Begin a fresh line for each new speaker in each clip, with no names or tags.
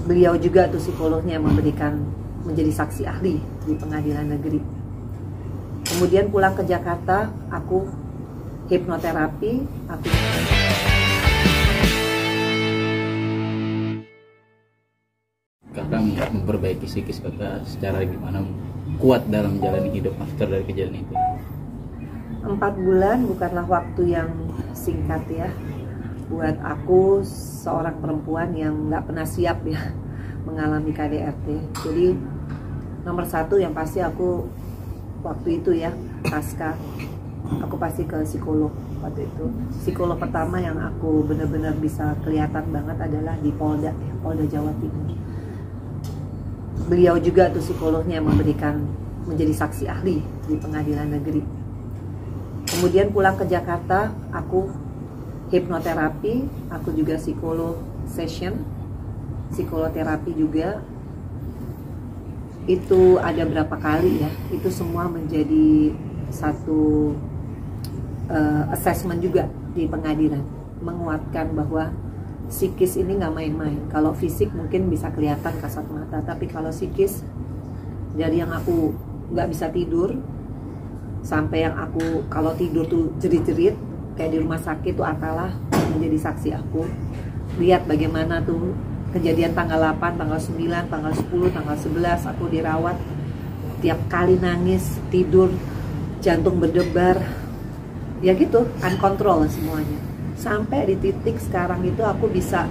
Beliau juga tuh psikolognya yang menjadi saksi ahli di pengadilan negeri. Kemudian pulang ke Jakarta, aku hipnoterapi, aku
Kakak memperbaiki psikis kakak secara gimana kuat dalam menjalani hidup after dari kejadian itu?
4 bulan bukanlah waktu yang singkat ya buat aku, seorang perempuan yang nggak pernah siap ya mengalami KDRT. Jadi nomor 1 yang pasti aku waktu itu ya pasca, aku pasti ke psikolog. Waktu itu psikolog pertama yang aku benar-benar bisa kelihatan banget adalah di Polda Jawa Timur. Beliau juga tuh psikolognya yang menjadi saksi ahli di pengadilan negeri. Kemudian pulang ke Jakarta, aku hipnoterapi, aku juga psikoterapi juga. Itu ada berapa kali ya, itu semua menjadi satu assessment juga di pengadilan, menguatkan bahwa psikis ini nggak main-main. Kalau fisik mungkin bisa kelihatan kasat mata, tapi kalau psikis, dari yang aku nggak bisa tidur sampai yang aku kalau tidur tuh jerit-jerit kayak di rumah sakit tuh Atalah menjadi saksi aku. Lihat bagaimana tuh kejadian tanggal 8, tanggal 9, tanggal 10, tanggal 11 aku dirawat, tiap kali nangis, tidur, jantung berdebar, ya gitu, uncontrol semuanya. Sampai di titik sekarang itu aku bisa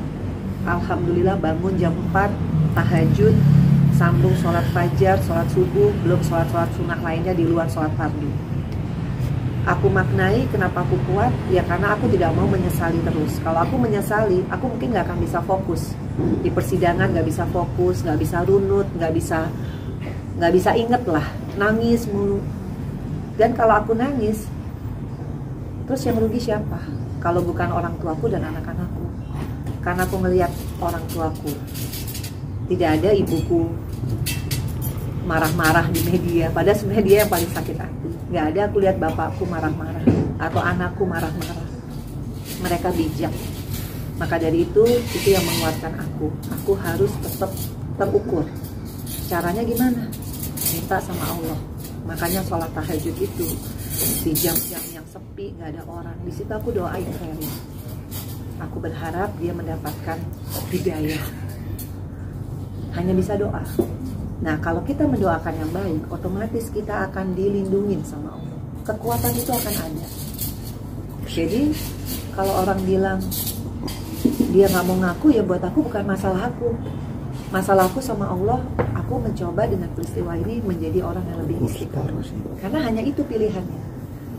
alhamdulillah bangun jam 4, tahajud, sambung sholat fajar, sholat subuh, belum sholat sunnah lainnya di luar sholat fardu. Aku maknai kenapa aku kuat, ya karena aku tidak mau menyesali terus. Kalau aku menyesali, aku mungkin nggak akan bisa fokus di persidangan, nggak bisa fokus, nggak bisa runut, nggak bisa inget lah, nangis mulu. Dan kalau aku nangis, terus yang rugi siapa? Kalau bukan orang tuaku dan anak-anakku. Karena aku ngelihat orang tuaku, tidak ada ibuku marah-marah di media, padahal sebenarnya dia yang paling sakit hati. Nggak ada aku lihat bapakku marah-marah atau anakku marah-marah. Mereka bijak. Maka dari itu yang menguatkan aku. Aku harus tetap terukur. Caranya gimana? Minta sama Allah. Makanya sholat tahajud itu di jam-jam yang sepi, nggak ada orang. Di situ aku doain Ferry. Aku berharap dia mendapatkan hidayah. Hanya bisa doa. Nah, kalau kita mendoakan yang baik, otomatis kita akan dilindungi sama Allah. Kekuatan itu akan ada. Jadi, kalau orang bilang dia nggak mau ngaku, ya buat aku bukan masalah aku. Masalahku sama Allah, aku mencoba dengan peristiwa ini menjadi orang yang lebih istiqomah. Karena hanya itu pilihannya.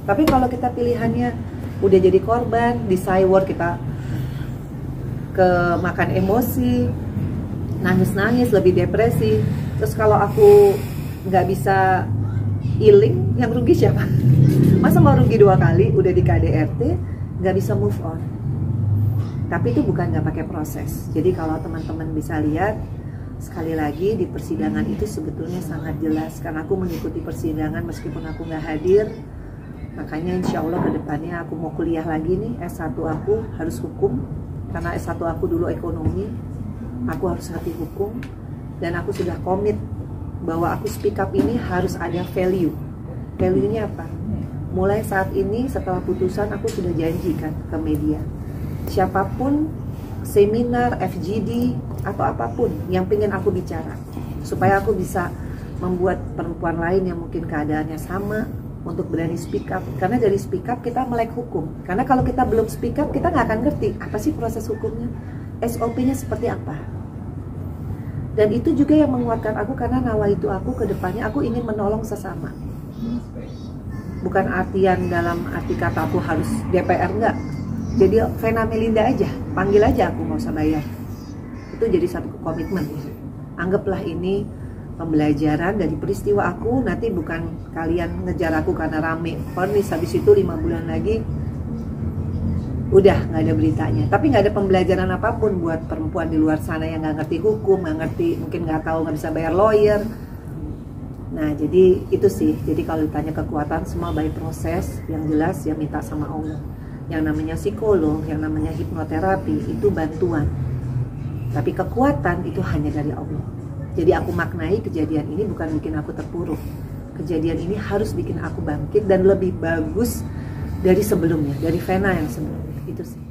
Tapi kalau kita pilihannya udah jadi korban, di cyber kita makan emosi, nangis-nangis, lebih depresi. Terus kalau aku nggak bisa healing, yang rugi siapa? Masa mau rugi 2 kali, udah di KDRT, nggak bisa move on. Tapi itu bukan nggak pakai proses. Jadi kalau teman-teman bisa lihat, sekali lagi di persidangan itu sebetulnya sangat jelas. Karena aku mengikuti persidangan meskipun aku nggak hadir. Makanya insya Allah ke depannya aku mau kuliah lagi nih, S1 aku harus hukum. Karena S1 aku dulu ekonomi, aku harus ngerti hukum. Dan aku sudah komit bahwa aku speak up ini harus ada value. Value-nya apa? Mulai saat ini setelah putusan aku sudah janjikan ke media. Siapapun, seminar, FGD, atau apapun yang pengen aku bicara. Supaya aku bisa membuat perempuan lain yang mungkin keadaannya sama untuk berani speak up. Karena dari speak up kita melek hukum. Karena kalau kita belum speak up kita nggak akan ngerti apa sih proses hukumnya, SOP-nya seperti apa. Dan itu juga yang menguatkan aku karena nawa itu aku ke depannya aku ingin menolong sesama. Bukan artian dalam arti kata aku harus DPR, enggak. Jadi Vena Melinda aja, panggil aja aku, nggak usah bayar. Itu jadi satu komitmen. Anggaplah ini pembelajaran dari peristiwa aku. Nanti bukan kalian ngejar aku karena rame vonis, habis itu 5 bulan lagi udah nggak ada beritanya. Tapi nggak ada pembelajaran apapun buat perempuan di luar sana yang nggak ngerti hukum, nggak ngerti, mungkin nggak tahu, nggak bisa bayar lawyer. Nah jadi itu sih. Jadi kalau ditanya kekuatan, semua by proses. Yang jelas ya minta sama Allah. Yang namanya psikolog, yang namanya hipnoterapi itu bantuan. Tapi kekuatan itu hanya dari Allah. Jadi aku maknai kejadian ini bukan bikin aku terpuruk. Kejadian ini harus bikin aku bangkit dan lebih bagus dari sebelumnya, dari Vena yang sebelumnya. Itu sih.